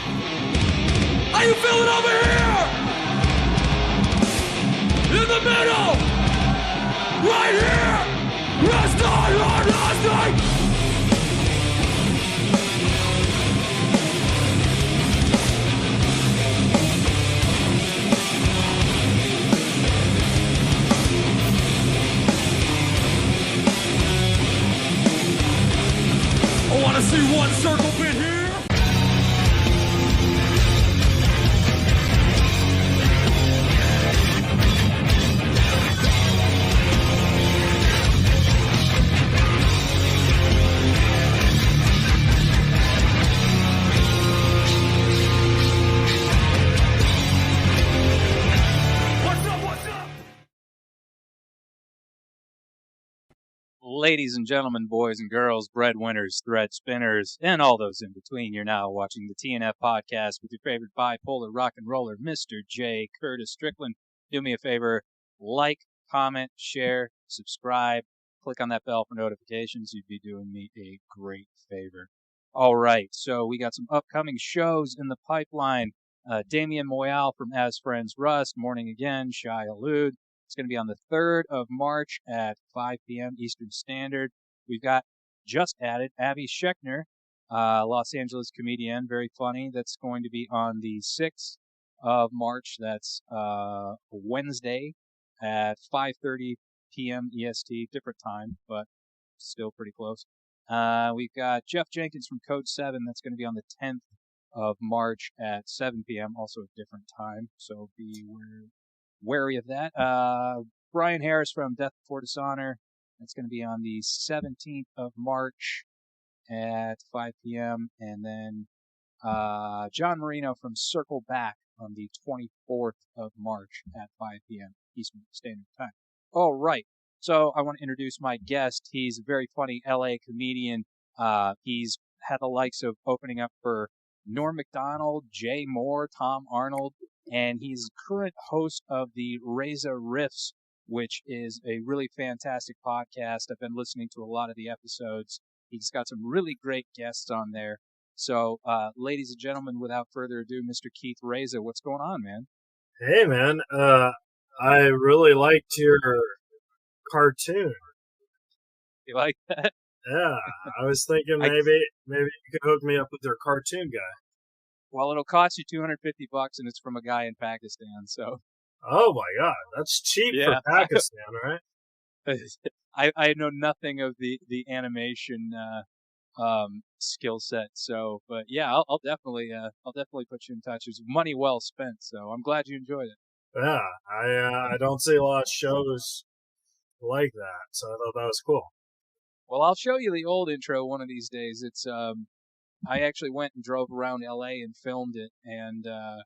How you feeling over here? In the middle! Right here! Rest on resting! I wanna see one circle pin here. Ladies and gentlemen, boys and girls, breadwinners, thread spinners, and all those in between, you're now watching the T&F podcast with your favorite bipolar rock and roller, Mr. J. Curtis Strickland. Do me a favor, like, comment, share, subscribe, click on that bell for notifications. You'd be doing me a great favor. All right, so we got some upcoming shows in the pipeline. Damien Moyal from As Friends Rust, Morning Again, Shy Elude. It's going to be on the 3rd of March at 5 p.m. Eastern Standard. We've got just added Abby Schechner, Los Angeles comedian, very funny. That's going to be on the 6th of March. That's Wednesday at 5:30 p.m. EST, different time, but still pretty close. We've got Jeff Jenkins from Code 7. That's going to be on the 10th of March at 7 p.m., also a different time, so be wary of that. Brian Harris from Death Before Dishonor. That's going to be on the 17th of March at 5 p.m. And then John Marino from Circle Back on the 24th of March at 5 p.m. Eastern Standard Time. All right. So I want to introduce my guest. He's a very funny LA comedian. He's had the likes of opening up for Norm McDonald, Jay Moore, Tom Arnold, and he's current host of the REZA Riffts, which is a really fantastic podcast. I've been listening to a lot of the episodes. He's got some really great guests on there. So, ladies and gentlemen, without further ado, Mr. Keith Reza, what's going on, man? Hey, man. I really liked your cartoon. You like that? Yeah, I was thinking maybe you could hook me up with their cartoon guy. Well, it'll cost you $250, and it's from a guy in Pakistan. So. Oh my God, that's cheap for Pakistan, right? I know nothing of the animation skill set. So, but yeah, I'll definitely put you in touch. It's money well spent. So I'm glad you enjoyed it. Yeah, I don't see a lot of shows like that, so I thought that was cool. Well, I'll show you the old intro one of these days. It's I actually went and drove around LA and filmed it, and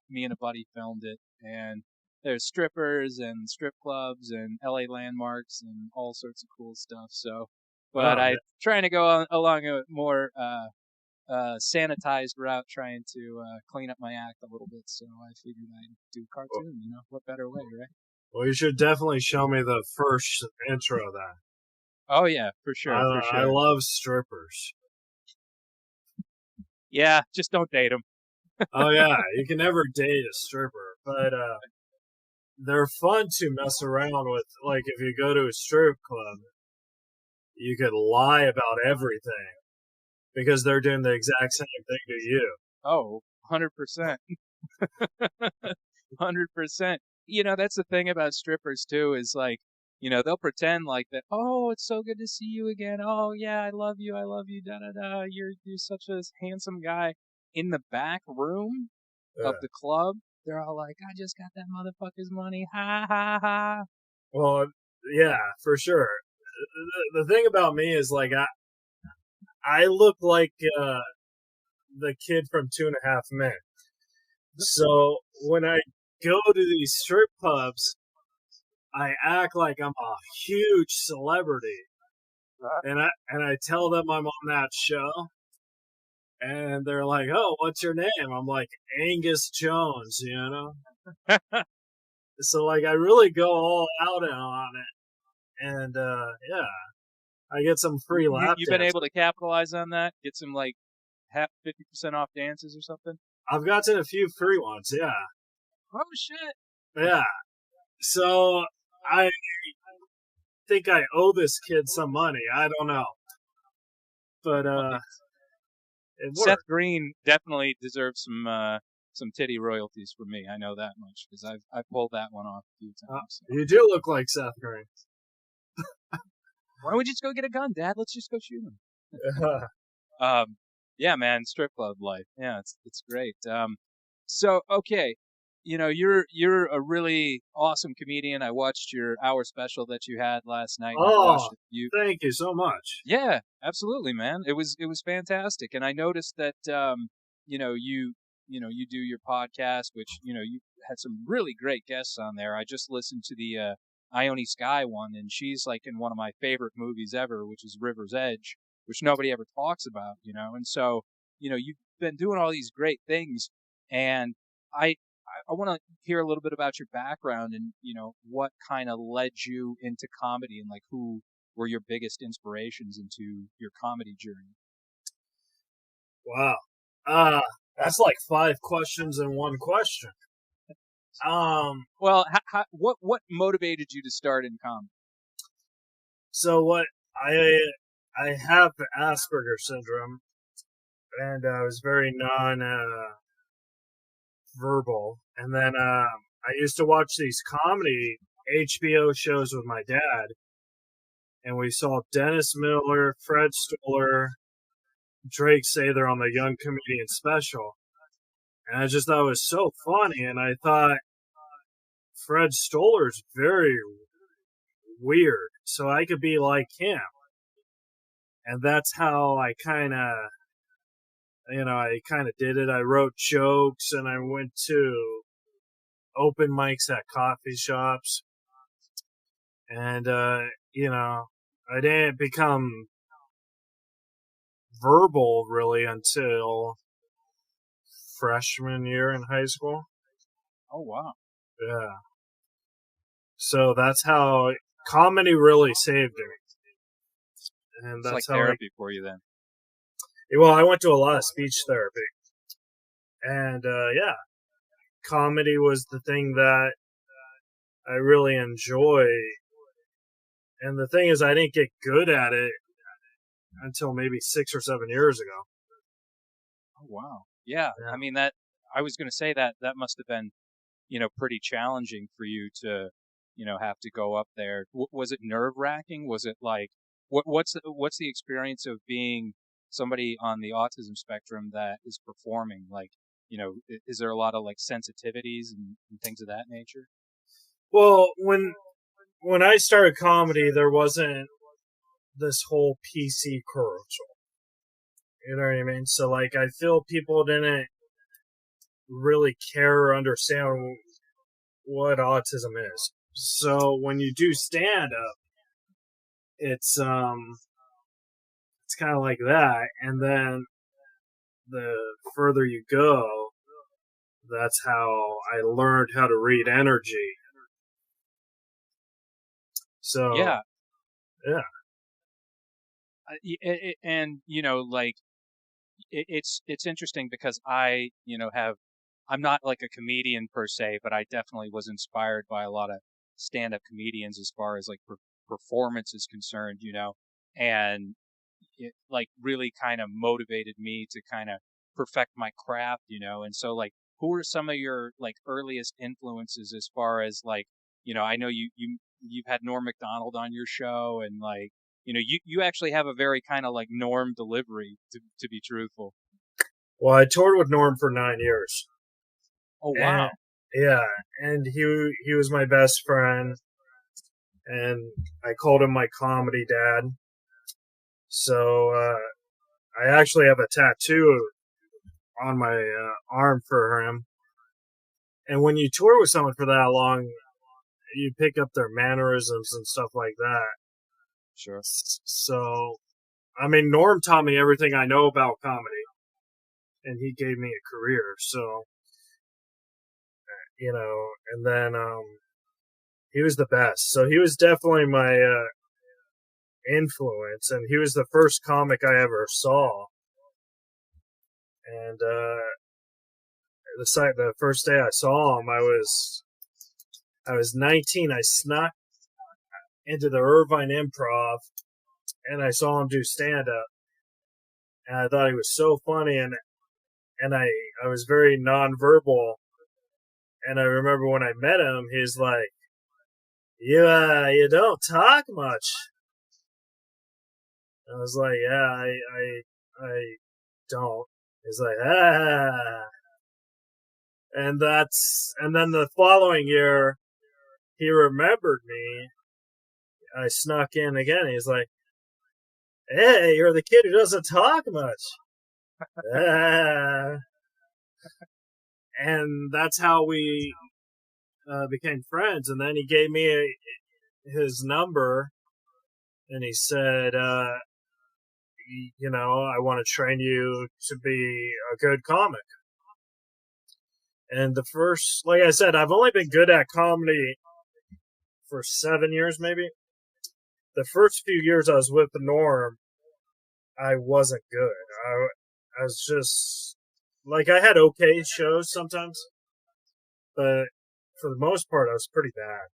me and a buddy filmed it, and there's strippers and strip clubs and LA landmarks and all sorts of cool stuff. So, but I'm trying to go along a more sanitized route, trying to clean up my act a little bit. So I figured I'd do cartoon. You know, what better way, right? Well, you should definitely show me the first intro then. Oh yeah, for sure. I love strippers. Yeah, just don't date them. Oh yeah, you can never date a stripper, but they're fun to mess around with. Like if you go to a strip club, you could lie about everything because they're doing the exact same thing to you. Oh, 100%. 100%. You know, that's the thing about strippers too, is like, you know, they'll pretend like that. Oh, it's so good to see you again. Oh yeah, I love you. Da da da. You're such a handsome guy. In the back room of the club, they're all like, I just got that motherfucker's money. Ha ha ha. Well, yeah, for sure. The thing about me is like I look like the kid from 2.5 Men. So when I go to these strip clubs, I act like I'm a huge celebrity, and I tell them I'm on that show, and they're like, "Oh, what's your name?" I'm like, Angus Jones, you know. So like, I really go all out on it, and yeah, I get some free lap. You've been able to capitalize on that, get some like 50% off dances or something. I've gotten a few free ones, yeah. Oh, shit. Yeah. So I think I owe this kid some money. I don't know. But it Seth worked. Green definitely deserves some titty royalties from me. I know that much because I've pulled that one off a few times. You do look like Seth Green. Why don't we just go get a gun, Dad? Let's just go shoot him. Yeah, man, strip club life. Yeah, it's great. So okay, you're a really awesome comedian. I watched your hour special that you had last night. And I watched it. Thank you so much. Yeah, absolutely, man. It was fantastic, and I noticed that you do your podcast, which you had some really great guests on there. I just listened to the Ione Skye one, and she's like in one of my favorite movies ever, which is River's Edge, which nobody ever talks about, And so, you've been doing all these great things, and I want to hear a little bit about your background and what kind of led you into comedy and like who were your biggest inspirations into your comedy journey. Wow. That's like 5 questions in one question. Well, what motivated you to start in comedy? So what I have the Asperger syndrome, and I was very verbal. And then I used to watch these comedy HBO shows with my dad, and we saw Dennis Miller, Fred Stoller, Drake Sather on the Young Comedian Special. And I just thought it was so funny, and I thought Fred Stoller's very weird, so I could be like him. And that's how I kind of did it. I wrote jokes, and I went to open mics at coffee shops. And, I didn't become verbal really until freshman year in high school. Oh, wow. Yeah. So that's how comedy really saved me. And it's that's like how therapy for you then. Well, I went to a lot of speech therapy. And, comedy was the thing that I really enjoy. And the thing is, I didn't get good at it until maybe 6 or 7 years ago. Oh, wow. Yeah. I mean, I was going to say that must have been, pretty challenging for you to, have to go up there. Was it nerve wracking? Was it like, what's the experience of being somebody on the autism spectrum that is performing? Like, is there a lot of like sensitivities and things of that nature? Well, when I started comedy, there wasn't this whole PC commercial. You know what I mean? So, like, I feel people didn't really care or understand what autism is. So, when you do stand-up, it's kind of like that. And then the further you go, that's how I learned how to read energy. So, yeah. And like it's interesting because I'm not like a comedian per se, but I definitely was inspired by a lot of stand-up comedians as far as like performance is concerned, and it like really kind of motivated me to kind of perfect my craft, and so like who are some of your like earliest influences as far as like, I know you've had Norm McDonald on your show, and like, you actually have a very kind of like Norm delivery, to be truthful. Well, I toured with Norm for 9 years. Oh, wow. And he was my best friend, and I called him my comedy dad. So I actually have a tattoo on my arm for him. And when you tour with someone for that long, you pick up their mannerisms and stuff like that. Sure. So, I mean, Norm taught me everything I know about comedy, and he gave me a career. So, and then he was the best. So he was definitely my influence, and he was the first comic I ever saw. And the first day I saw him, I was 19. I snuck into the Irvine Improv, and I saw him do stand-up. And I thought he was so funny, and I was very nonverbal. And I remember when I met him, he's like, you don't talk much. I was like, yeah, I don't. He's like, and then the following year, he remembered me. I snuck in again. He's like, hey, you're the kid who doesn't talk much. And that's how we became friends. And then he gave me his number, and he said, I want to train you to be a good comic. And like I said, I've only been good at comedy for 7 years, maybe. The first few years I was with Norm, I wasn't good. I was just, like, I had okay shows sometimes, but for the most part, I was pretty bad.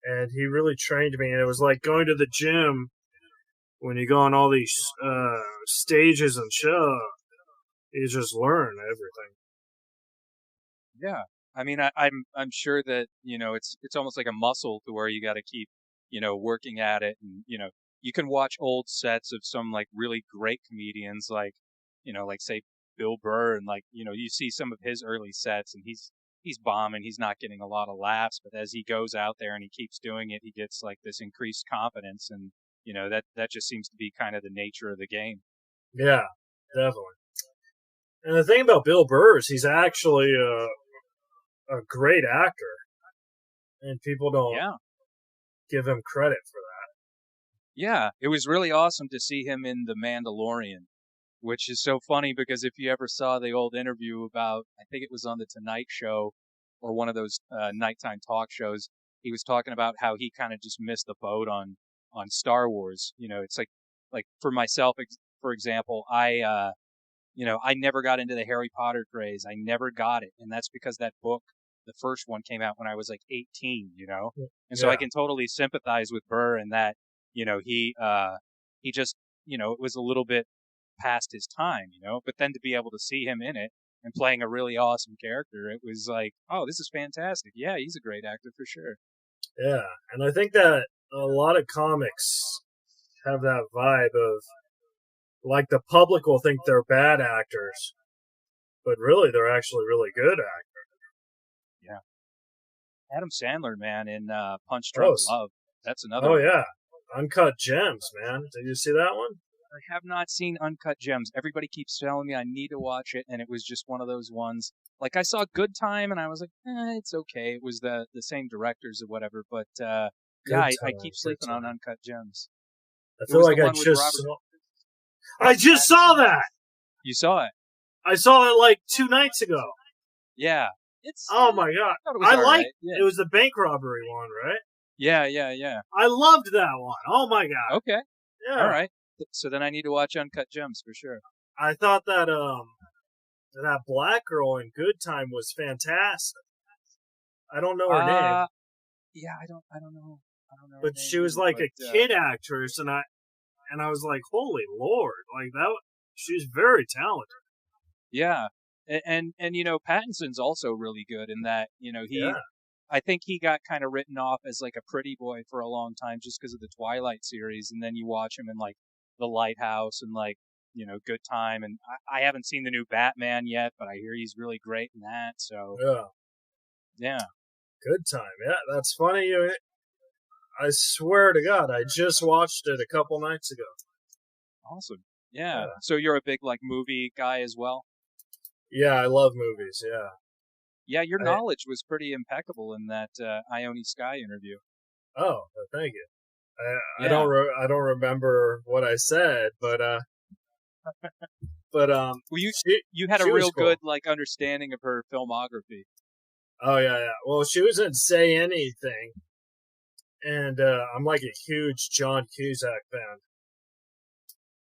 And he really trained me, and it was like going to the gym when you go on all these stages and shows. You just learn everything. Yeah, I mean, I'm sure that it's almost like a muscle to where you got to keep working at it, and you can watch old sets of some like really great comedians, like like say Bill Burr, and like you see some of his early sets, and he's bombing, he's not getting a lot of laughs, but as he goes out there and he keeps doing it, he gets like this increased confidence, and that just seems to be kind of the nature of the game. Yeah, definitely. And the thing about Bill Burr is he's actually a great actor, and people don't give him credit for that. Yeah, it was really awesome to see him in The Mandalorian, which is so funny because if you ever saw the old interview about, I think it was on The Tonight Show or one of those nighttime talk shows, he was talking about how he kind of just missed the boat on Star Wars. It's like for myself, for example, I never got into the Harry Potter craze. I never got it, and that's because that book, the first one, came out when I was like 18. And so I can totally sympathize with Burr in that. He just it was a little bit past his time, but then to be able to see him in it and playing a really awesome character, it was like, oh, this is fantastic. Yeah, he's a great actor for sure. Yeah, and I think that a lot of comics have that vibe of, like, the public will think they're bad actors, but really they're actually really good actors. Yeah. Adam Sandler, man, in Punch Drunk Love. That's another one. Oh, yeah. Uncut Gems, man. Did you see that one? I have not seen Uncut Gems. Everybody keeps telling me I need to watch it, and it was just one of those ones. Like, I saw Good Time, and I was like, it's okay. It was the same directors or whatever, but I keep sleeping on Uncut Gems. I feel like I just saw that! You saw it? I saw it like 2 nights ago. Yeah. Oh my god. I liked it. It was the bank robbery one, right? Yeah. I loved that one. Oh my god. Okay. Yeah. All right. So then I need to watch Uncut Gems for sure. I thought that that black girl in Good Time was fantastic. I don't know her name. Yeah, I don't know. But she was like a kid actress, and I was like, holy Lord, like that. She's very talented. Yeah, and Pattinson's also really good in that. I think he got kind of written off as like a pretty boy for a long time just because of the Twilight series, and then you watch him in like The Lighthouse and like Good Time, and I haven't seen the new Batman yet, but I hear he's really great in that. So yeah, Good Time. Yeah, that's funny. I swear to God, I just watched it a couple nights ago. Awesome. Yeah. So you're a big like movie guy as well? Yeah, I love movies. Yeah. Yeah, your knowledge was pretty impeccable in that Ione Skye interview. Oh, thank you. I don't remember what I said, but well, you had a real good like understanding of her filmography. Oh yeah. Well, she was in Say Anything, and I'm like a huge John Cusack fan.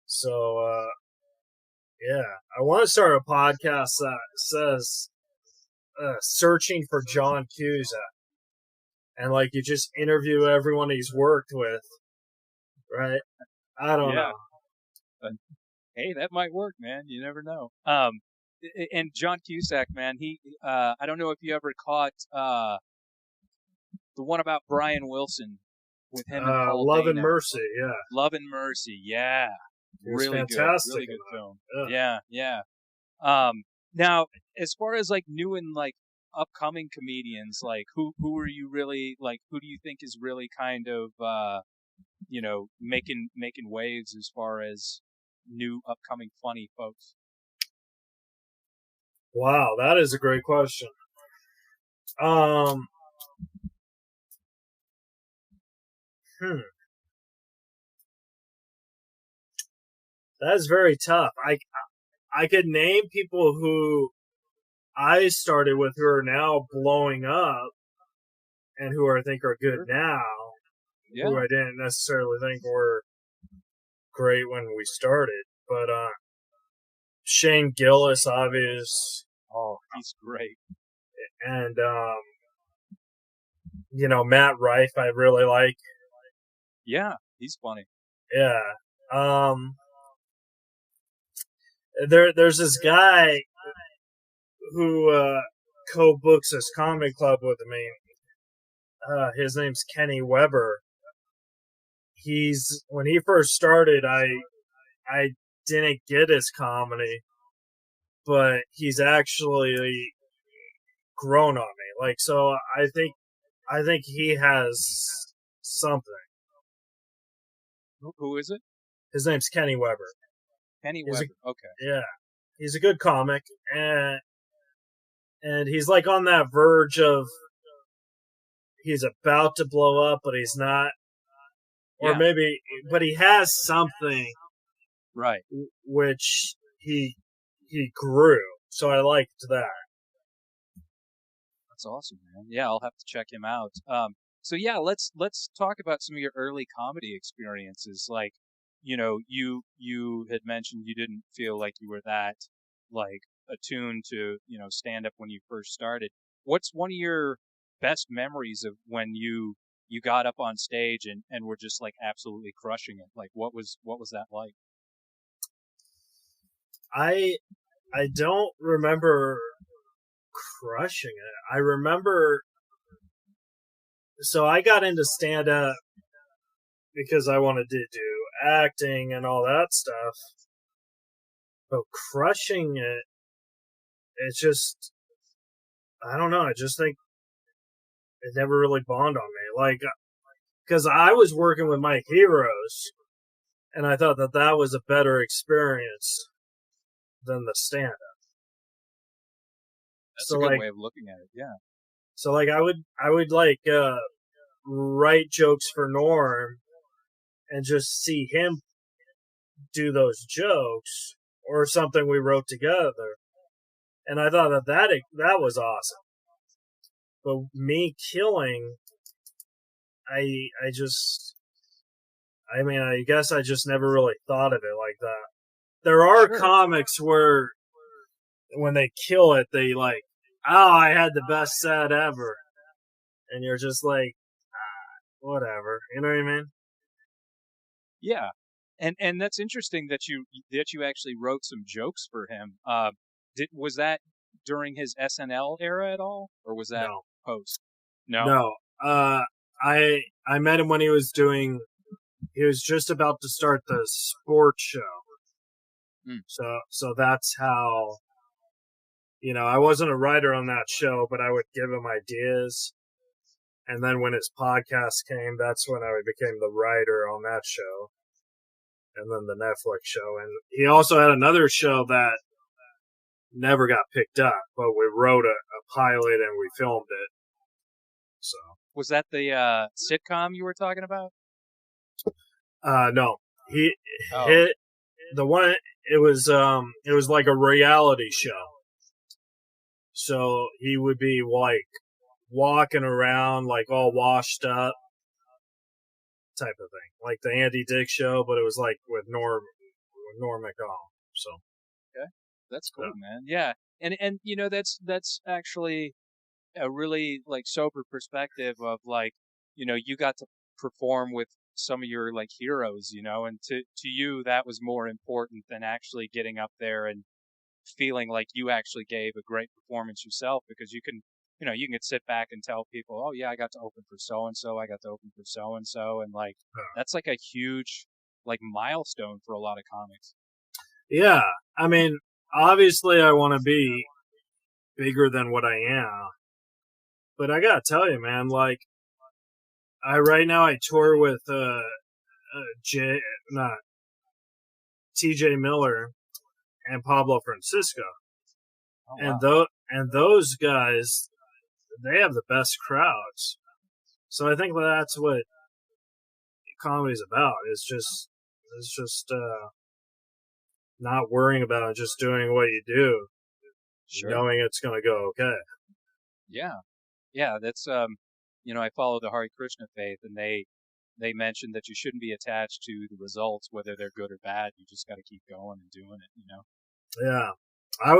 So Yeah, I want to start a podcast that says searching for John Cusack. And, like, you just interview everyone he's worked with, right? I don't know. Hey, that might work, man. You never know. And John Cusack, man, I don't know if you ever caught the one about Brian Wilson with him and Paul Love and Dano. Mercy, yeah. Love and Mercy, yeah. It was Really fantastic. good. Really good film. Yeah. Yeah. Now, as far as like new and like upcoming comedians, like who are you really like? Who do you think is really kind of making waves as far as new upcoming funny folks? Wow, that is a great question. That is very tough. I could name people who I started with who are now blowing up and who I think are good now, who I didn't necessarily think were great when we started. But Shane Gillis, obvious. Oh, he's great. And, Matt Rife, I really like. Yeah, he's funny. Yeah. There's this guy who co-books this comedy club with me. His name's Kenny Weber. When he first started, I didn't get his comedy, but he's actually grown on me. Like, so I think he has something. Who is it? His name's Kenny Weber. Kenny Weber. Okay. Yeah, he's a good comic, and he's like on that verge of he's about to blow up, but he's not, or maybe, but he has something, right? Which he grew. So I liked that. That's awesome, man. Yeah, I'll have to check him out. So yeah, let's talk about some of your early comedy experiences. Like, you had mentioned you didn't feel like you were that like attuned to, stand up when you first started. What's one of your best memories of when you got up on stage and were just like absolutely crushing it? Like what was that like? I don't remember crushing it. I remember, so I got into stand-up because I wanted to do acting and all that stuff. But crushing it, it's just, I don't know. I just think it never really dawned on me. Like, because I was working with my heroes, and I thought that was a better experience than the stand-up. That's a good way of looking at it, yeah. So, like, I would like write jokes for Norm and just see him do those jokes or something we wrote together. And I thought that was awesome. But me killing, I guess I just never really thought of it like that. There are comics where when they kill it, they like, oh, I had the best set ever. And you're just like, whatever. You know what I mean? Yeah. And that's interesting that you actually wrote some jokes for him. Was that during his SNL era at all, or was that post? No. I met him when he was just about to start the sports show. So that's how, I wasn't a writer on that show, but I would give him ideas. And then when his podcast came, that's when I became the writer on that show. And then the Netflix show. And he also had another show that never got picked up, but we wrote a pilot and we filmed it. So was that the sitcom you were talking about? No. The one, it was like a reality show. So he would be like walking around like all washed up type of thing. Like the Andy Dick show, but it was like with Norm McDonald. So Okay. That's cool, So, man. Yeah. And you know, that's actually a really like sober perspective of like, you know, you got to perform with some of your like heroes, you know, and to you that was more important than actually getting up there and feeling like you actually gave a great performance yourself, because you can, you know, you can sit back and tell people, oh yeah, I got to open for so and so, I got to open for so and so, and like that's like a huge like milestone for a lot of comics. yeah, I mean, obviously I want to be bigger than what I am, but I gotta tell you, man, like right now I tour with J not TJ Miller and Pablo Francisco, Oh and wow. those guys, they have the best crowds. So I think that's what comedy's about. It's just not worrying about it, just doing what you do, Sure. knowing it's gonna go okay. Yeah. Yeah, that's you know, I follow the Hare Krishna faith, and they mentioned that you shouldn't be attached to the results, whether they're good or bad. You just got to keep going and doing it, you know. Yeah, I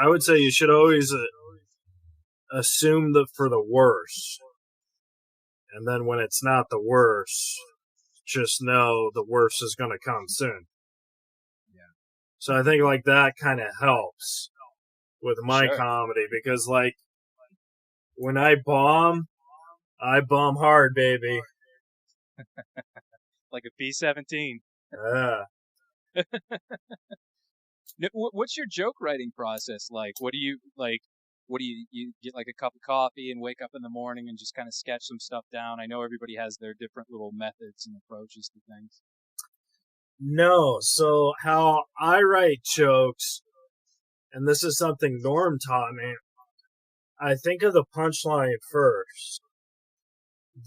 would say you should always assume for the worst, and then when it's not the worst, just know the worst is gonna come soon. Yeah. So I think like that kind of helps with my Sure. comedy, because like when I bomb hard, baby. Like a B-17. Yeah. What's your joke writing process like? What do you like? What do you get like a cup of coffee and wake up in the morning and just kind of sketch some stuff down? I know everybody has their different little methods and approaches to things. No, so how I write jokes, and this is something Norm taught me, I think of the punchline first,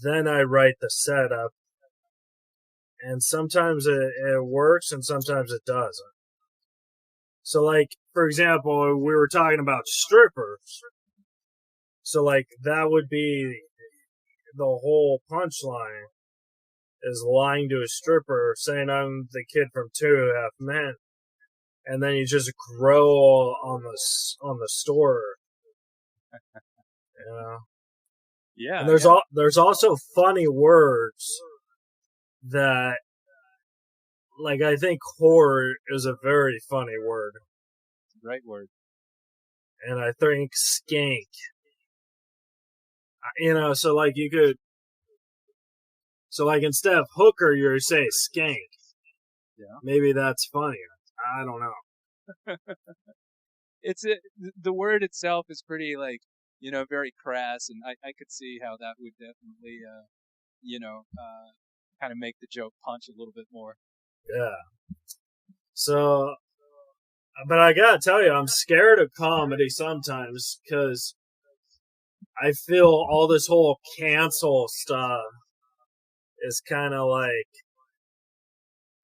then I write the setup, and sometimes it works and sometimes it doesn't. So, like, for example, we were talking about strippers. So, like, that would be the whole punchline is lying to a stripper, saying I'm the kid from 2.5 Men, and then you just grow on the store, you know. And Yeah, yeah, there's also funny words that, like, I think whore is a very funny word, right word. and I think skank, you know. So like you could, so like instead of hooker, you say skank. Yeah. Maybe that's funnier. I don't know. It's the word itself is pretty like, you know, very crass, and I could see how that would definitely you know, kind of make the joke punch a little bit more. Yeah. So, but I gotta tell you, I'm scared of comedy sometimes because I feel all this whole cancel stuff is kind of like,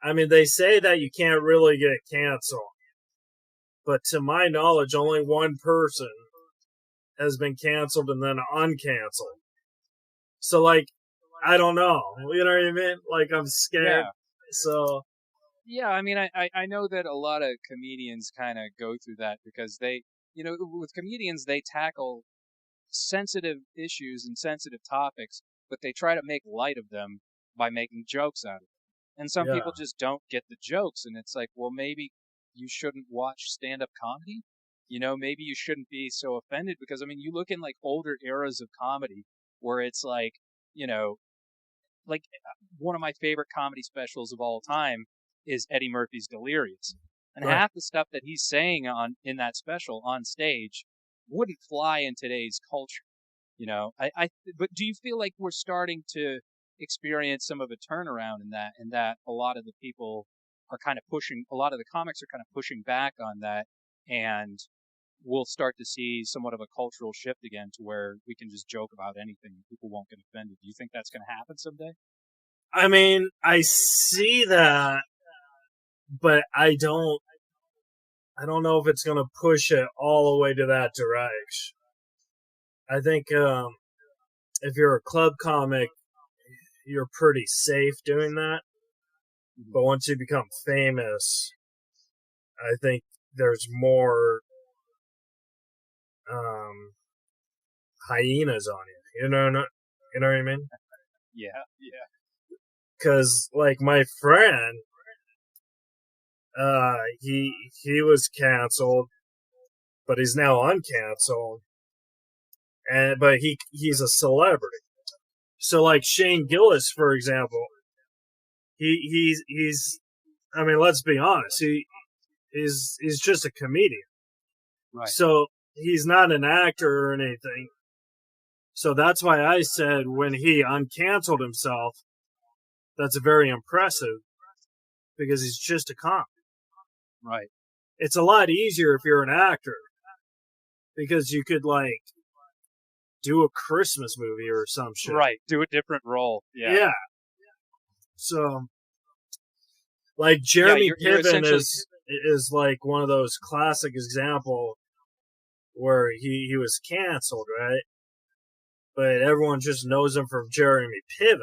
I mean, they say that you can't really get canceled, but to my knowledge, only one person has been canceled and then uncanceled. So, like, I don't know. You know what I mean? Like, I'm scared. Yeah. So, Yeah, I mean, I know that a lot of comedians kind of go through that because they, you know, with comedians, they tackle sensitive issues and sensitive topics, but they try to make light of them by making jokes out of it. And some yeah. people just don't get the jokes, and it's like, well, maybe you shouldn't watch stand-up comedy. You know, maybe you shouldn't be so offended because I mean, you look in like older eras of comedy where it's like, you know, like one of my favorite comedy specials of all time is Eddie Murphy's Delirious. And Right. half the stuff that he's saying on in that special on stage wouldn't fly in today's culture. You know, but do you feel like we're starting to experience some of a turnaround in that a lot of the people are kind of pushing, a lot of the comics are kind of pushing back on that, and we'll start to see somewhat of a cultural shift again to where we can just joke about anything and people won't get offended. Do you think that's going to happen someday? I mean, I see that, but I don't know if it's going to push it all the way to that direction. I think if you're a club comic, you're pretty safe doing that. Mhm. But once you become famous, I think there's more hyenas on you. You know what I mean? Yeah, yeah. Because like my friend, he was canceled, but he's now uncanceled, but he's a celebrity. So like Shane Gillis, for example, he's I mean, let's be honest, he's just a comedian. Right. So he's not an actor or anything. So that's why I said when he uncanceled himself, that's very impressive because he's just a comic. Right. It's a lot easier if you're an actor because you could like do a Christmas movie or some shit. Right. Do a different role. Yeah. Yeah. So like Jeremy Piven is like one of those classic example where he was canceled, right? But everyone just knows him from Jeremy Piven.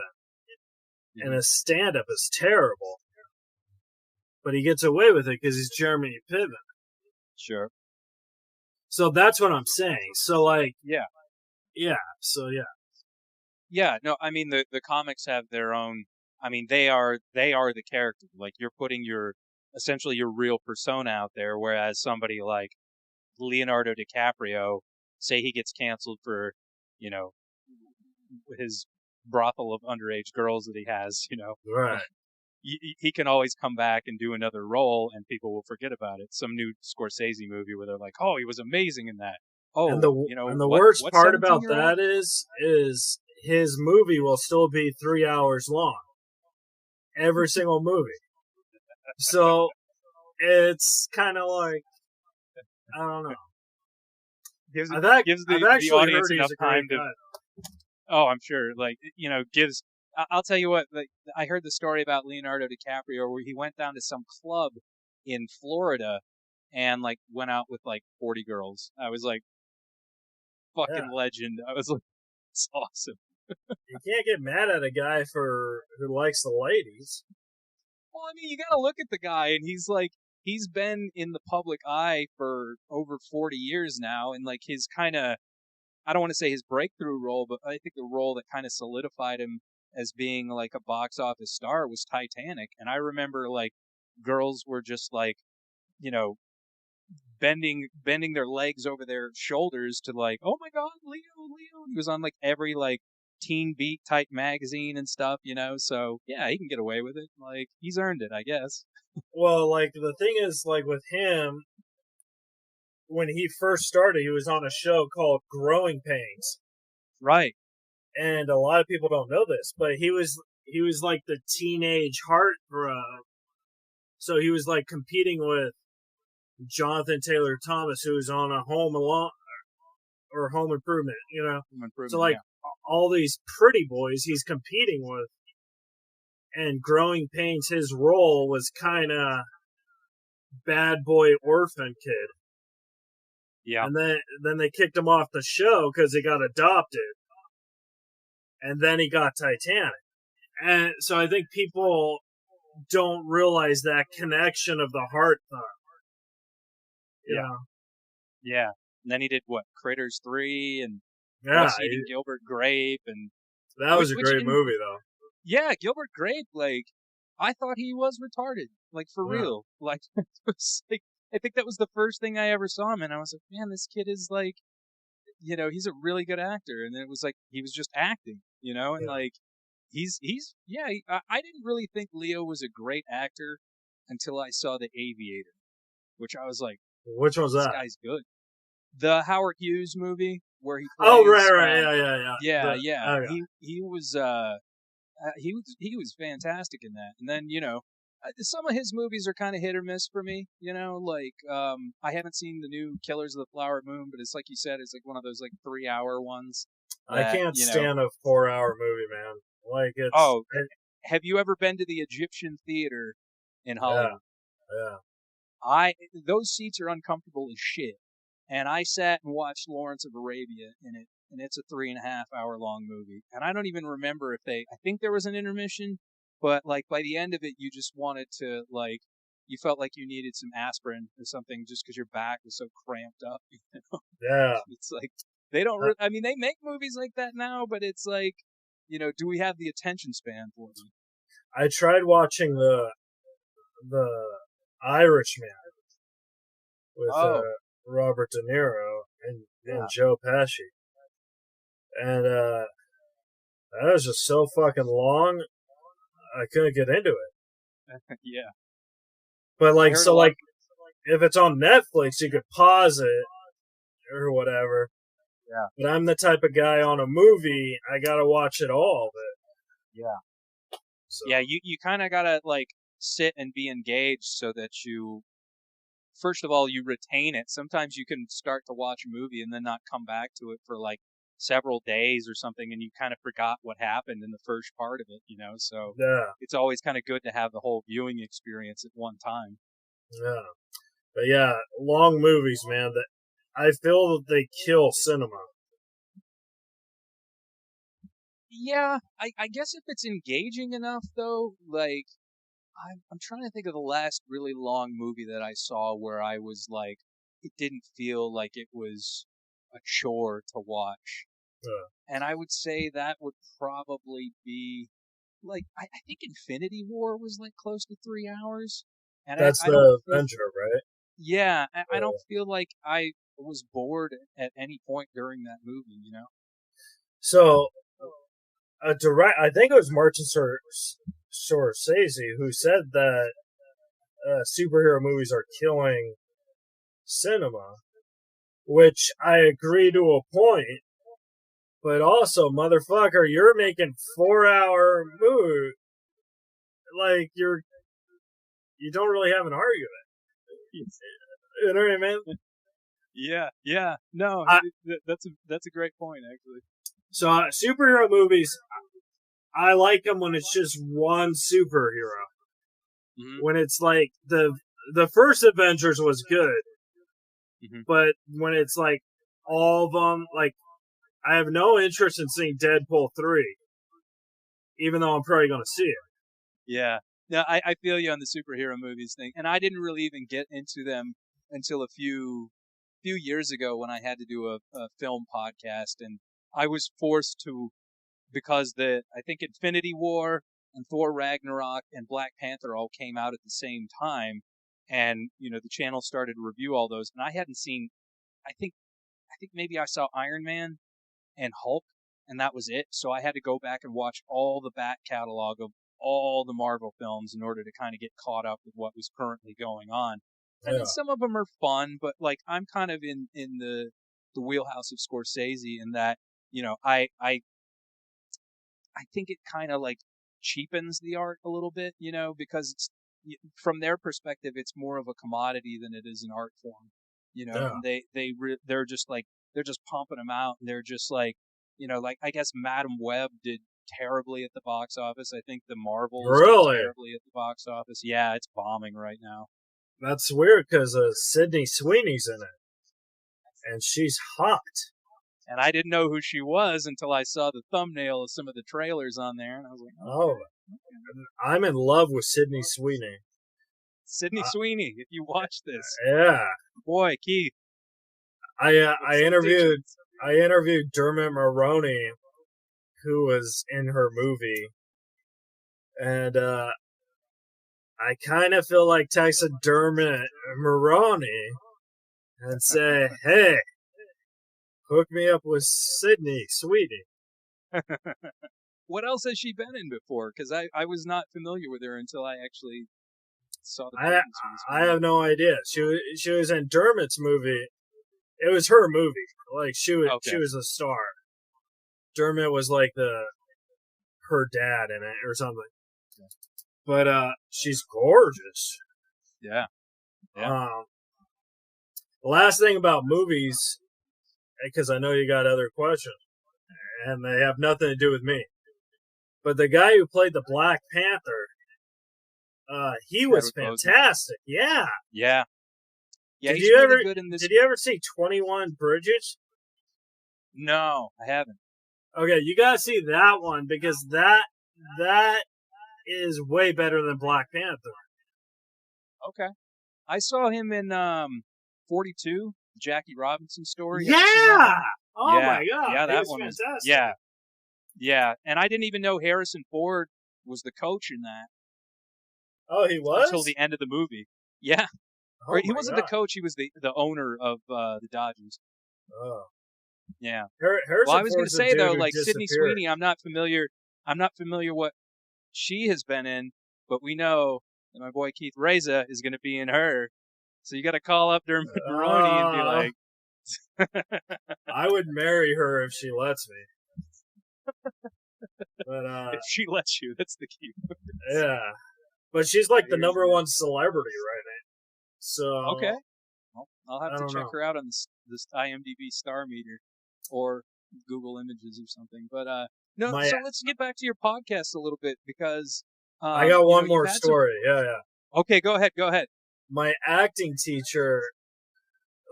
And his stand-up is terrible. But he gets away with it because he's Jeremy Piven. Sure. So that's what I'm saying. So like... Yeah. Yeah, so yeah. Yeah, no, I mean, the comics have their own... I mean, they are the character. Like, you're putting essentially your real persona out there, whereas somebody like Leonardo DiCaprio, say he gets canceled for, his brothel of underage girls that he has, Right. he can always come back and do another role and people will forget about it. Some new Scorsese movie where they're like, oh, he was amazing in that. Oh, and the worst part about that is his movie will still be 3 hours long. Every single movie. So it's kind of like, I don't know. Gives I've the audience enough time to... guy. Oh, I'm sure. Like, gives... I'll tell you what, like, I heard the story about Leonardo DiCaprio where he went down to some club in Florida and, like, went out with, like, 40 girls. I was like, fucking legend. I was like, it's awesome. You can't get mad at a guy who likes the ladies. Well, I mean, you gotta look at the guy, and he's been in the public eye for over 40 years now, and, like, his kind of, I don't want to say his breakthrough role, but I think the role that kind of solidified him as being like a box office star was Titanic. And I remember like girls were just like, bending their legs over their shoulders to like, oh my God, Leo. He was on like every like Teen Beat type magazine and stuff, so yeah, he can get away with it. Like he's earned it, I guess. Well, like the thing is like with him, when he first started, he was on a show called Growing Pains. Right. And a lot of people don't know this, but he was like the teenage heartthrob. So he was like competing with Jonathan Taylor Thomas, who was on a Home Alone or Home Improvement, Home Improvement, so like all these pretty boys he's competing with. And Growing Pains, his role was kind of bad boy orphan kid. Yeah. And then they kicked him off the show because he got adopted. And then he got Titanic. And so I think people don't realize that connection of the heart thumb. Yeah. Yeah. And then he did what? Critters 3 and Eating Gilbert Grape, and that was a great movie though. Yeah, Gilbert Grape, like I thought he was retarded. Like for real. Like it was like I think that was the first thing I ever saw him and I was like, man, this kid is like he's a really good actor. And then it was like he was just acting, and like I didn't really think Leo was a great actor until I saw The Aviator, which I was like, which one's this that? guy's good. The Howard Hughes movie where he plays, right. Yeah. Okay. He was he was fantastic in that. And then, some of his movies are kind of hit or miss for me, like I haven't seen the new Killers of the Flower Moon, but it's like you said, it's like one of those like 3-hour ones. That, I can't stand a 4-hour movie, man. Like have you ever been to the Egyptian Theater in Hollywood? Yeah. Those seats are uncomfortable as shit. And I sat and watched Lawrence of Arabia in it, and it's a 3.5-hour long movie. And I don't even remember I think there was an intermission, but like by the end of it, you just wanted to like you felt like you needed some aspirin or something just because your back was so cramped up. Yeah. It's like they don't. I mean, they make movies like that now, but it's like, do we have the attention span for them? I tried watching the Irishman with Robert De Niro and Joe Pesci, and that was just so fucking long. I couldn't get into it. Yeah. But if it's on Netflix, you could pause it or whatever. Yeah. But I'm the type of guy on a movie, I gotta watch it all of it. Yeah. So. Yeah, you kind of gotta sit and be engaged so that you, first of all, you retain it. Sometimes you can start to watch a movie and then not come back to it for several days or something, and you kind of forgot what happened in the first part of it, so it's always kind of good to have the whole viewing experience at one time. Yeah. But yeah, long movies, man, that I feel that they kill cinema. Yeah, I guess if it's engaging enough, though, I'm trying to think of the last really long movie that I saw where I was it didn't feel like it was a chore to watch. And I would say that would probably be I think Infinity War was close to 3 hours. And that's the Avenger, right? Yeah, I don't feel like I was bored at any point during that movie, So, I think it was Martin Scorsese who said that superhero movies are killing cinema, which I agree to a point. But also, motherfucker, you're making 4-hour movies. You don't really have an argument. You know what I mean? Yeah. No, that's a great point, actually. So, superhero movies, I like them when it's just one superhero. Mm-hmm. When it's the first Avengers was good, but when it's all of them, I have no interest in seeing Deadpool 3, even though I'm probably going to see it. Yeah. No, I feel you on the superhero movies thing, and I didn't really even get into them until a few years ago when I had to do a film podcast, and I was forced to, because I think Infinity War and Thor Ragnarok and Black Panther all came out at the same time, and the channel started to review all those, and I hadn't seen, I think maybe I saw Iron Man and Hulk, and that was it. So I had to go back and watch all the back catalog of all the Marvel films in order to kind of get caught up with what was currently going on. And then some of them are fun, but I'm kind of in the wheelhouse of Scorsese in that, I think it kind of cheapens the art a little bit, because it's, from their perspective, it's more of a commodity than it is an art form, and they're just they're just pumping them out, and they're just I guess Madam Web did terribly at the box office. I think the Marvels did terribly at the box office. Yeah, it's bombing right now. That's weird because Sydney Sweeney's in it, and she's hot. And I didn't know who she was until I saw the thumbnail of some of the trailers on there, and I was like, "Oh, I'm in love with Sydney Sweeney." Sydney Sweeney, if you watch this, yeah, boy, Keith. I interviewed Dermot Mulroney, who was in her movie, and I kind of feel like texting Dermot Mulroney and say, "Hey, hook me up with Sydney Sweeney." What else has she been in before? Because I was not familiar with her until I actually saw the. I have no idea. She was in Dermot's movie. It was her movie. She was a star. Dermot was her dad in it or something. But she's gorgeous. Yeah. The last thing about movies, because I know you got other questions, and they have nothing to do with me. But the guy who played the Black Panther, he was fantastic. Yeah. Yeah. Yeah. Did you ever see 21 Bridges? No, I haven't. Okay, you gotta see that one because that is way better than Black Panther. Okay. I saw him in 42, Jackie Robinson story. Have Yeah. you seen that one? Oh Yeah. my God. Yeah, It that was one was. fantastic. Yeah. Yeah. And I didn't even know Harrison Ford was the coach in that Oh, he until was? the end of the movie. Yeah. Oh Or he my wasn't the God. coach, he was the owner of the Dodgers. Oh. Yeah. Harrison Well, I was going to Ford's a say dude though, who like Sydney disappeared. Sweeney, I'm not familiar what she has been in, but we know that my boy Keith Reza is going to be in her. So you got to call up Dermot Mulroney and be like, I would marry her if she lets me. But if she lets you, that's the key. yeah. But she's like the Here's number that. one celebrity right now. So Okay. Well, I'll have I to don't check know. her out on this IMDb star meter or Google Images or something. But no, My- so let's get back to your podcast a little bit because I got one you've more had some- story. Yeah. Okay, go ahead. My acting teacher,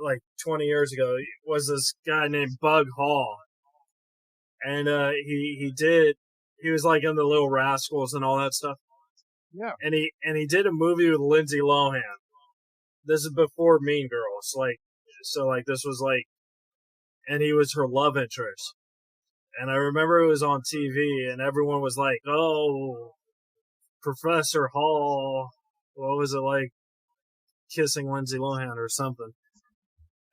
like 20 years ago, was this guy named Bug Hall, and he was like in the Little Rascals and all that stuff. Yeah. And he did a movie with Lindsay Lohan. This is before Mean Girls, this was like, and he was her love interest. And I remember it was on TV, and everyone was like, "Oh, Professor Hall, what was it like kissing Lindsay Lohan or something?"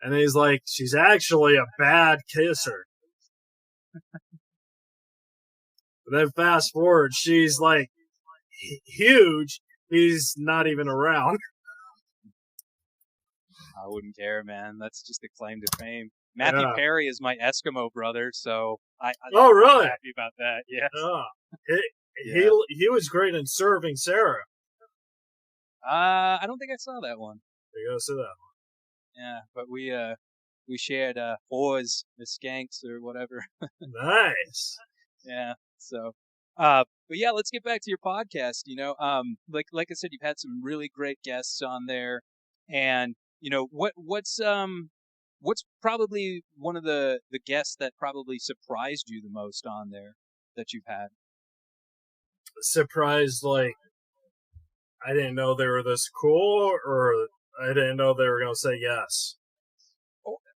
And he's like, "She's actually a bad kisser." But then fast forward, she's like huge. He's not even around. I wouldn't care, man. That's just a claim to fame. Matthew Yeah. Perry is my Eskimo brother, so I'm really? happy about that. Yeah. He was great in Serving Sarah. I don't think I saw that one. You gotta see that. Yeah, but we shared whores, the skanks or whatever. Nice. Yeah. So but yeah, let's get back to your podcast, like I said, you've had some really great guests on there, and what's probably one of the guests that probably surprised you the most on there that you've had? Surprised, like, I didn't know they were this cool, or I didn't know they were gonna say yes.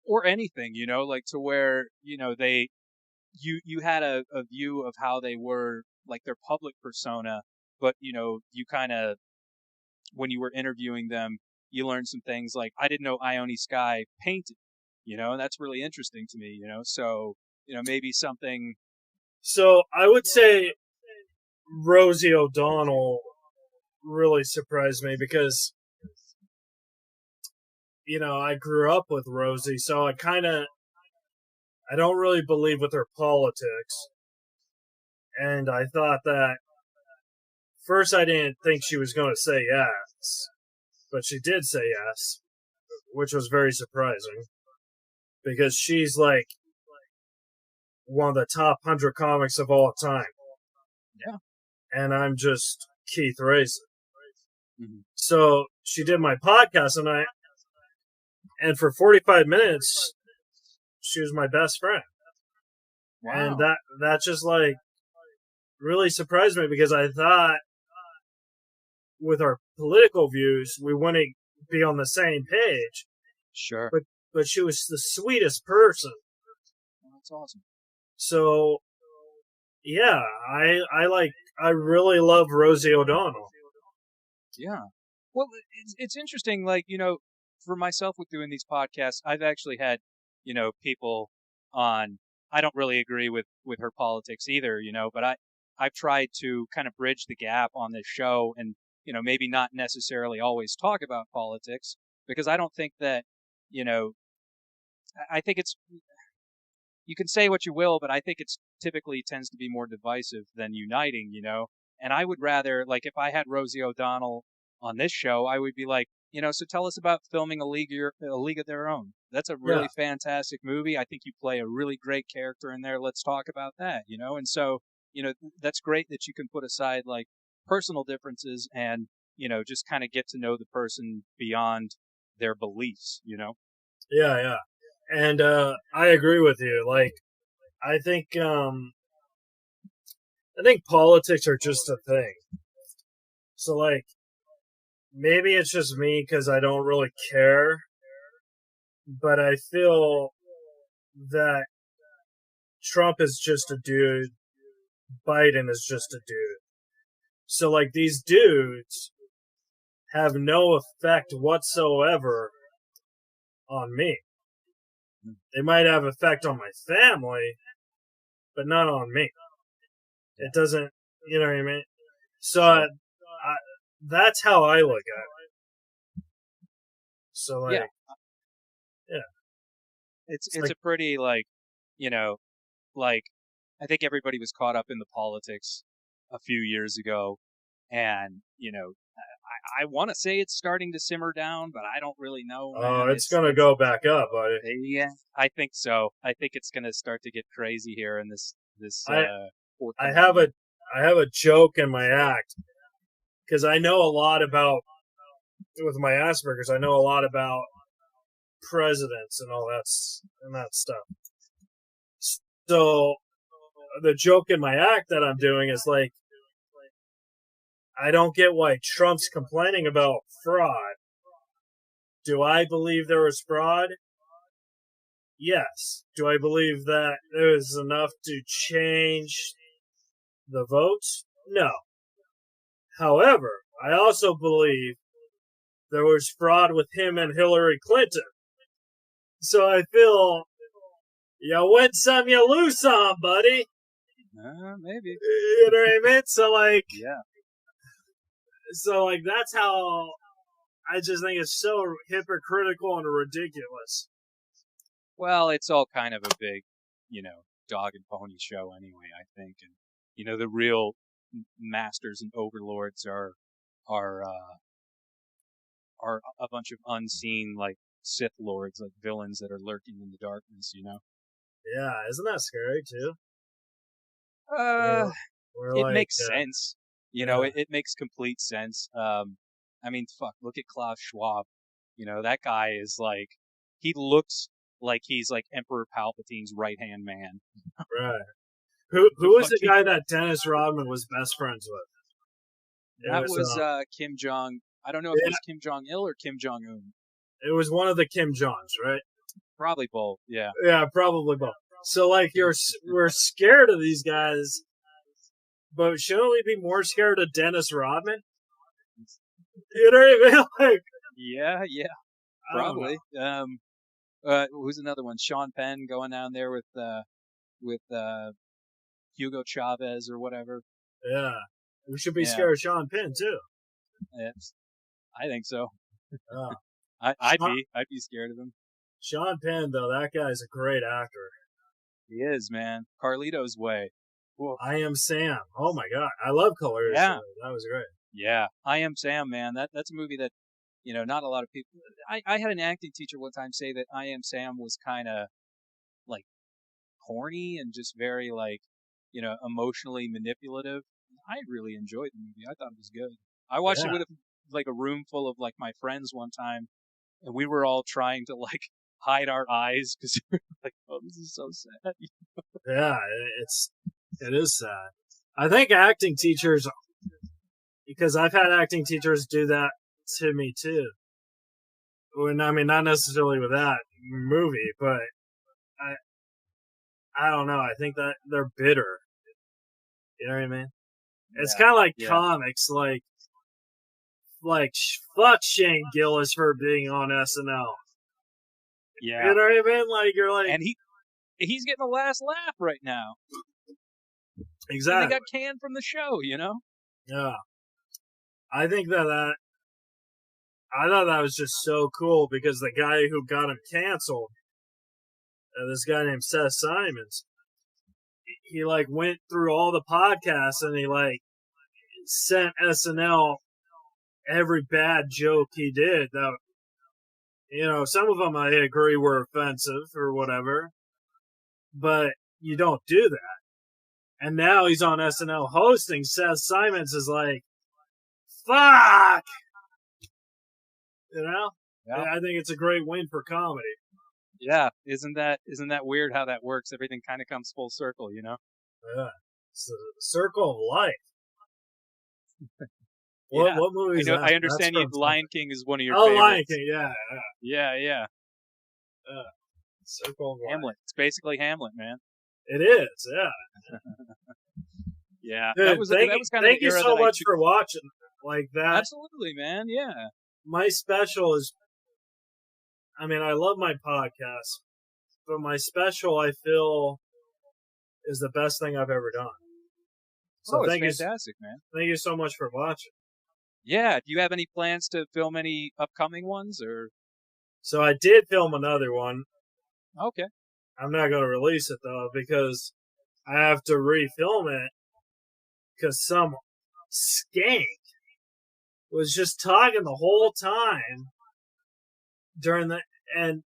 Or anything, like to where, you had a view of how they were, like their public persona, but, you kind of, when you were interviewing them, you learned some things like, I didn't know Ione Skye painted, and that's really interesting to me, so, maybe something. So I would say Rosie O'Donnell really surprised me because, I grew up with Rosie, so I don't really believe with her politics. And I thought that first I didn't think she was going to say yes, but she did say yes, which was very surprising because she's like one of the top 100 comics of all time. Yeah. And I'm just Keith Reza. Mm-hmm. So she did my podcast, and for 45 minutes, she was my best friend. Wow. And that just like really surprised me because I thought with our political views, we wouldn't be on the same page. Sure. But she was the sweetest person. Well, that's awesome. So, yeah, I really love Rosie O'Donnell. Yeah. Well, it's interesting, like, for myself with doing these podcasts, I've actually had, people on, I don't really agree with her politics either, but I've tried to kind of bridge the gap on this show and, maybe not necessarily always talk about politics because I don't think that, I think it's, you can say what you will, but I think it's typically tends to be more divisive than uniting, and I would rather, like, if I had Rosie O'Donnell on this show, I would be like, so tell us about filming A League of Their Own. That's a really fantastic movie. I think you play a really great character in there. Let's talk about that, and so, that's great that you can put aside like personal differences and, just kind of get to know the person beyond their beliefs, Yeah. And I agree with you. Like, I think politics are just a thing. So, like, maybe it's just me because I don't really care, but I feel that Trump is just a dude, Biden is just a dude. So, like, these dudes have no effect whatsoever on me. They might have effect on my family, but not on me. It doesn't, you know what I mean? So, that's how I look at it. So, like, yeah. It's like, a pretty, like, you know, like, I think everybody was caught up in the politics a few years ago, and, you know, I want to say it's starting to simmer down, but I don't really know, man. it's going to go back up, buddy. Yeah, I think so. I think it's going to start to get crazy here in this I have a joke in my act because I know a lot about, with my Asperger's, I know a lot about presidents and all that stuff. So the joke in my act that I'm doing is like, I don't get why Trump's complaining about fraud. Do I believe there was fraud? Yes. Do I believe that it was enough to change the votes? No. However, I also believe there was fraud with him and Hillary Clinton. So I feel you win some, you lose some, buddy. Maybe. You know what I mean? So, like, yeah. So, like, that's how I just think it's so hypocritical and ridiculous. Well, it's all kind of a big, you know, dog and pony show anyway, I think. And, you know, the real masters and overlords are a bunch of unseen, like, Sith lords, like villains that are lurking in the darkness, you know? Yeah, isn't that scary, too? It makes sense. You know, it makes complete sense. I mean, fuck, look at Klaus Schwab. You know, that guy is like, he looks like he's like Emperor Palpatine's right-hand man. Right. Who was the guy that Dennis Rodman was best friends with? That was Kim Jong. I don't know if it was Kim Jong-il or Kim Jong-un. It was one of the Kim Jongs, right? Probably both, yeah. Yeah, probably both. So, like, we're scared of these guys, but shouldn't we be more scared of Dennis Rodman? You know what I mean? Like, yeah, probably. Who's another one? Sean Penn going down there with Hugo Chavez or whatever. Yeah, we should be scared of Sean Penn too. Yes, I think so. I'd be scared of him. Sean Penn, though, that guy's a great actor. He is, man. Carlito's Way. Whoa. I Am Sam. Oh my God, I love Carlito's Way. That was great. Yeah, I Am Sam, man. That's a movie that, you know, not a lot of people. I had an acting teacher one time say that I Am Sam was kind of like corny and just very, like, you know, emotionally manipulative. I really enjoyed the movie. I thought it was good. I watched it with like a room full of like my friends one time, and we were all trying to like hide our eyes because we were like, "Oh, this is so sad." Yeah, it is sad. I think acting teachers, because I've had acting teachers do that to me too. When, I mean, not necessarily with that movie, but I don't know. I think that they're bitter. You know what I mean? It's kind of like comics, like fuck Shane Gillis for being on SNL. Yeah. You know what I mean? Like, you're like, and he's getting the last laugh right now. Exactly. And they got canned from the show, you know? Yeah. I think I thought that was just so cool because the guy who got him canceled, this guy named Seth Simons, he like went through all the podcasts and he like sent SNL every bad joke he did. That, you know, some of them I agree were offensive or whatever, but you don't do that. And now he's on SNL hosting. Seth Simons is like, fuck! You know? Yeah. I think it's a great win for comedy. Yeah. Isn't that weird how that works? Everything kind of comes full circle, you know? Yeah. It's the circle of life. What movie is that? I understand That's you. from Lion King is one of your Oh, favorites. Lion King, yeah. Yeah. Circle of Life. Hamlet. It's basically Hamlet, man. It is, yeah. Yeah, Dude, that was kind of thank the you era so that much for watching like that. Absolutely, man. Yeah. My special is, I mean, I love my podcast, but my special I feel is the best thing I've ever done. So it's thank you, fantastic, man. thank you so much for watching. Yeah. Do you have any plans to film any upcoming ones, or? So I did film another one. Okay. I'm not going to release it though because I have to refilm it because some skank was just talking the whole time and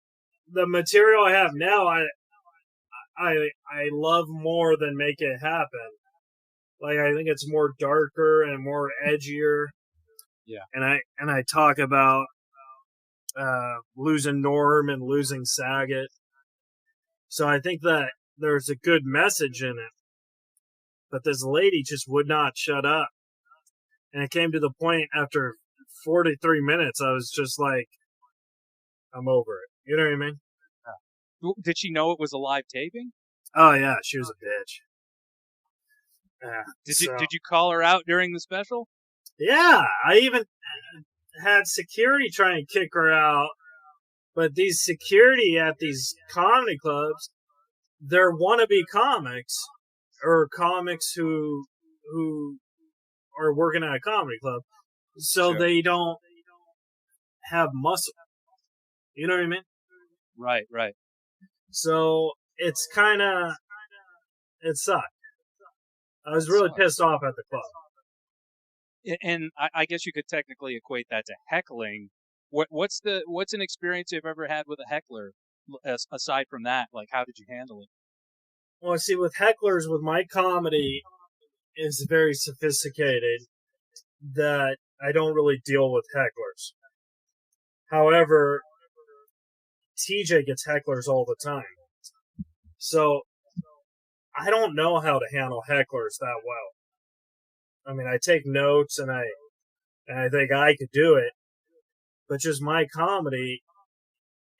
the material I have now I love more than Make It Happen. Like I think it's more darker and more edgier. Yeah. And I talk about losing Norm and losing Saget. So I think that there's a good message in it. But this lady just would not shut up. And it came to the point after 43 minutes, I was just like, I'm over it. You know what I mean? Did she know it was a live taping? Oh, yeah, she was a bitch. Yeah. Did you call her out during the special? Yeah, I even had security try and kick her out. But these security at these comedy clubs, they're wannabe comics or comics who are working at a comedy club. So they don't have muscle. You know what I mean? Right. So it's kind of, it sucked. I was really pissed off at the club. And I guess you could technically equate that to heckling. What's an experience you've ever had with a heckler? Aside from that, like how did you handle it? Well, see, with hecklers, with my comedy is very sophisticated that I don't really deal with hecklers. However, TJ gets hecklers all the time. So I don't know how to handle hecklers that well. I mean, I take notes and I think I could do it, but just my comedy,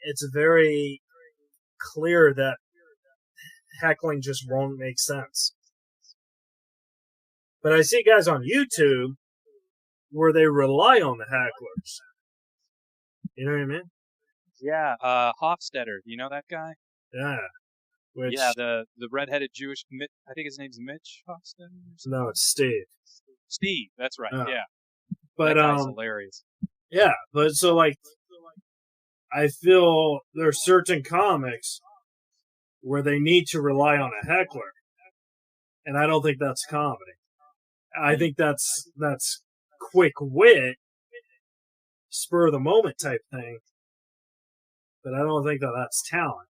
it's very clear that heckling just won't make sense. But I see guys on YouTube where they rely on the hecklers. You know what I mean? Yeah, Hofstetter, you know that guy? Yeah. Yeah, the redheaded Jewish, I think his name's Mitch Hofstetter. No, it's Steve. Steve, that's right. Yeah, but that guy's hilarious. Yeah, but so like, I feel there's certain comics where they need to rely on a heckler, and I don't think that's comedy. I think that's quick wit, spur of the moment type thing, but I don't think that's talent.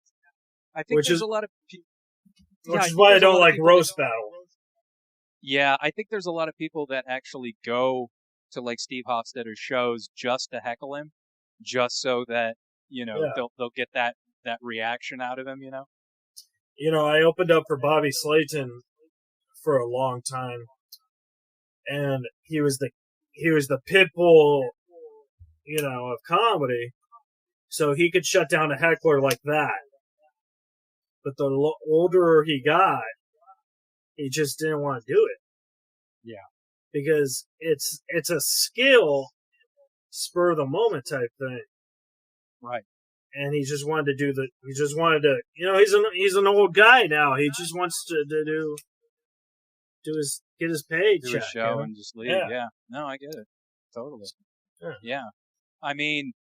I think there's a lot of which is why I don't like roast battle. Yeah, I think there's a lot of people that actually go to like Steve Hofstetter's shows just to heckle him, just so that they'll get that reaction out of him. I opened up for Bobby Slayton for a long time, and he was the pit bull, of comedy, so he could shut down a heckler like that. But the older he got, he just didn't want to do it. Yeah. Because it's a skill, spur of the moment type thing. Right. And he just wanted to he's an old guy now. He just wants to get his paycheck. Do a show and just leave. Yeah. No, I get it. Totally. Yeah. I mean,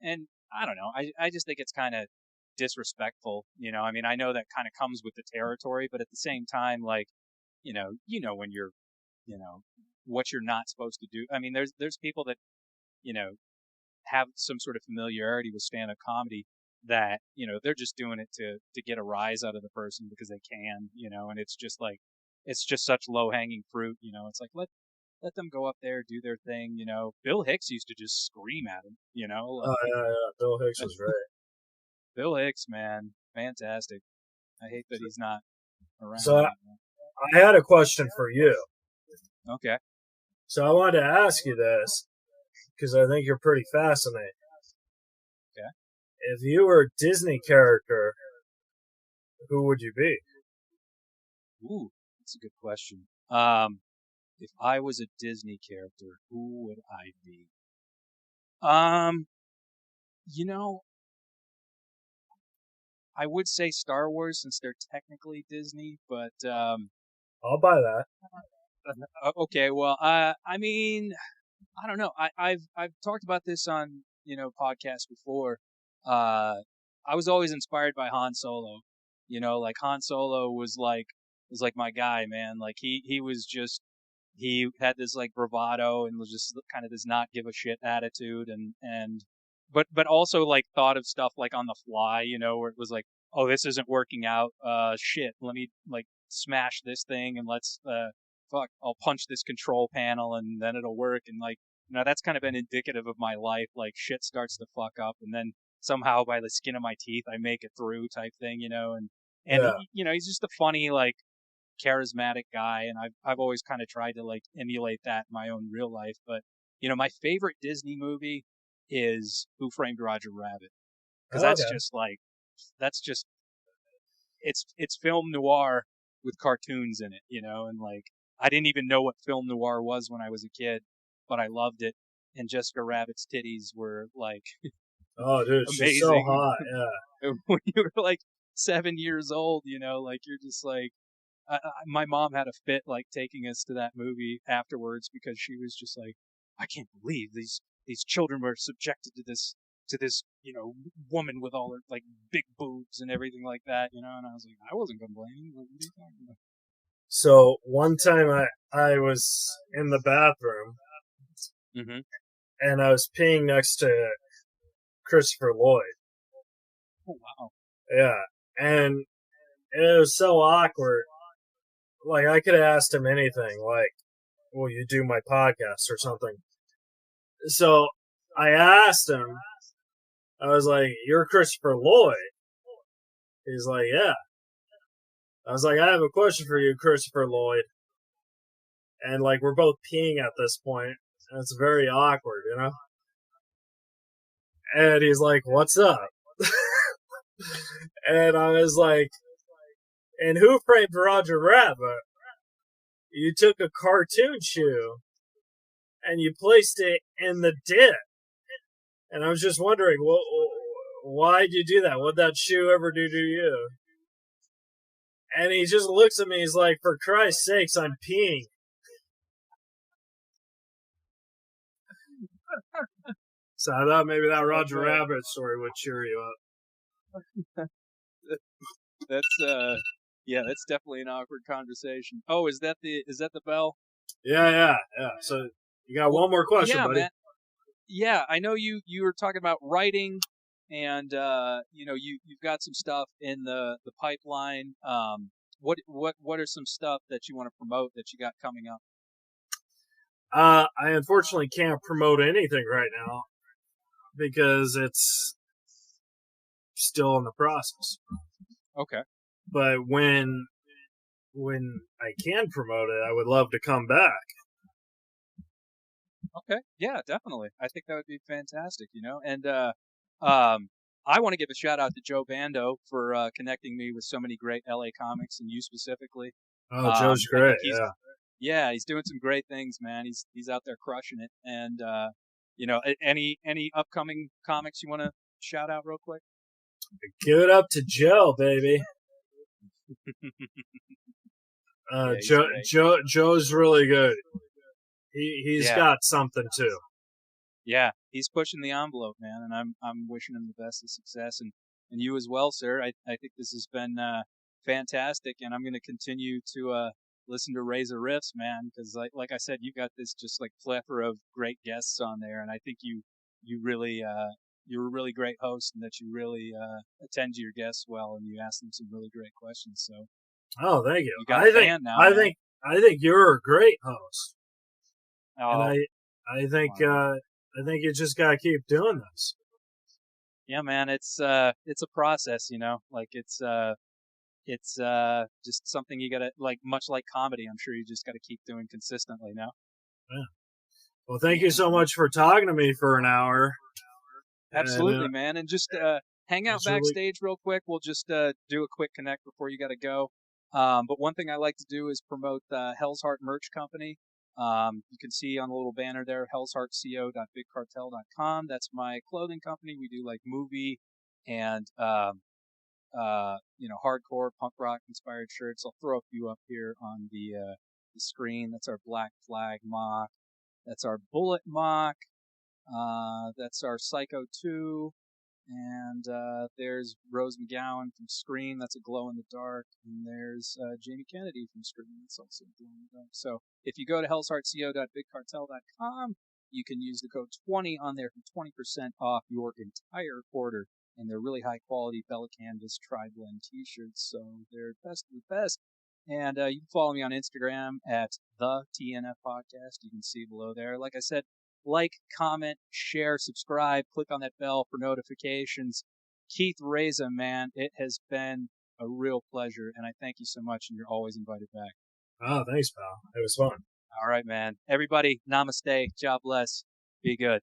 and I don't know. I just think it's kind of disrespectful. I mean, I know that kind of comes with the territory, but at the same time, like, when you're, what you're not supposed to do. I mean, there's people that, have some sort of familiarity with stand-up comedy that, they're just doing it to get a rise out of the person because they can, and it's just like, it's just such low-hanging fruit, it's like, let them go up there, do their thing, Bill Hicks used to just scream at him, Like, yeah. Bill Hicks was right. Bill Hicks, man, fantastic. I hate that he's not around. So I had a question for you. Okay. So I wanted to ask you this because I think you're pretty fascinating. Okay. If you were a Disney character, who would you be? Ooh, that's a good question. If I was a Disney character, who would I be? You know, I would say Star Wars since they're technically Disney, but I'll buy that. okay. Well, I mean, I don't know. I've talked about this on podcasts before. I was always inspired by Han Solo. Like Han Solo was like my guy, man. Like he had this like bravado and was just kind of this not give a shit attitude and but also like thought of stuff like on the fly, where it was like, oh, this isn't working out. Shit, let me like smash this thing and let's fuck, I'll punch this control panel and then it'll work. And like, that's kind of been indicative of my life. Like shit starts to fuck up and then somehow by the skin of my teeth I make it through type thing, and Yeah. he's just a funny like charismatic guy, and I've always kind of tried to like emulate that in my own real life. But my favorite Disney movie is Who Framed Roger Rabbit, because Okay. that's just it's film noir with cartoons in it, and like I didn't even know what film noir was when I was a kid, but I loved it. And Jessica Rabbit's titties were like Oh, dude, she's so amazing. hot. Yeah. When you were like 7 years old, like you're just like, my mom had a fit like taking us to that movie afterwards because she was just like, I can't believe these children were subjected to this woman with all her like big boobs and everything like that, and I was like, I wasn't complaining. What are you talking about? So one time I was in the bathroom Mm-hmm. and I was peeing next to Christopher Lloyd. Oh wow. Yeah. And it was so awkward. Like, I could have asked him anything, like, will you do my podcast or something? So I asked him, I was like, you're Christopher Lloyd? He's like, yeah. I was like, I have a question for you, Christopher Lloyd. And, like, we're both peeing at this point, and it's very awkward, And he's like, what's up? And I was like, in Who Framed Roger Rabbit, you took a cartoon shoe and you placed it in the dip. And I was just wondering, why'd you do that? What'd that shoe ever do to you? And he just looks at me, he's like, for Christ's sakes, I'm peeing. So I thought maybe that Roger Rabbit story would cheer you up. That's definitely an awkward conversation. Oh, is that the bell? Yeah. So you got one more question, buddy. Man. Yeah, I know you were talking about writing, and you've got some stuff in the pipeline. What are some stuff that you want to promote that you got coming up? I unfortunately can't promote anything right now because it's still in the process. Okay. But when I can promote it, I would love to come back. Okay. Yeah, definitely. I think that would be fantastic, And I want to give a shout out to Joe Bando for connecting me with so many great LA comics, and you specifically. Oh, Joe's great. Yeah. Yeah, he's doing some great things, man. He's out there crushing it. And any upcoming comics you want to shout out real quick? Give it up to Joe, baby. Joe's really good. He's got something too. Yeah, he's pushing the envelope, man, and I'm wishing him the best of success, and you as well, sir. I think this has been fantastic, and I'm going to continue to listen to REZA Riffs, man, because like I said, you got this just like plethora of great guests on there, and I think you really you're a really great host, and that you really attend to your guests well, and you ask them some really great questions. So, oh, thank you. You got a fan now. I think you're a great host, oh, and I think wow. I think you just gotta keep doing this. Yeah, man, it's a process, like it's just something you gotta, like, much like comedy, I'm sure you just gotta keep doing consistently now. Yeah. Well, thank you so much for talking to me for an hour. Absolutely, man. And just hang out it's really- backstage real quick. We'll just do a quick connect before you got to go. But one thing I like to do is promote Hell's Heart Merch Company. You can see on the little banner there, hellsheartco.bigcartel.com. That's my clothing company. We do like movie and hardcore punk rock inspired shirts. I'll throw a few up here on the screen. That's our Black Flag mock. That's our Bullet mock. That's our Psycho 2. And there's Rose McGowan from Scream. That's a glow in the dark. And there's Jamie Kennedy from Scream. That's also a glow in the dark. So if you go to hellsheartco.bigcartel.com, you can use the code 20 on there for 20% off your entire order. And they're really high quality Bella Canvas tri-blend t-shirts. So they're best of the best. And you can follow me on Instagram at the TNF Podcast. You can see below there. Like I said, like, comment, share, subscribe, click on that bell for notifications. Keith REZA, man, it has been a real pleasure, and I thank you so much, and you're always invited back. Oh, thanks, pal. It was fun. All right, man. Everybody, namaste. God bless. Be good.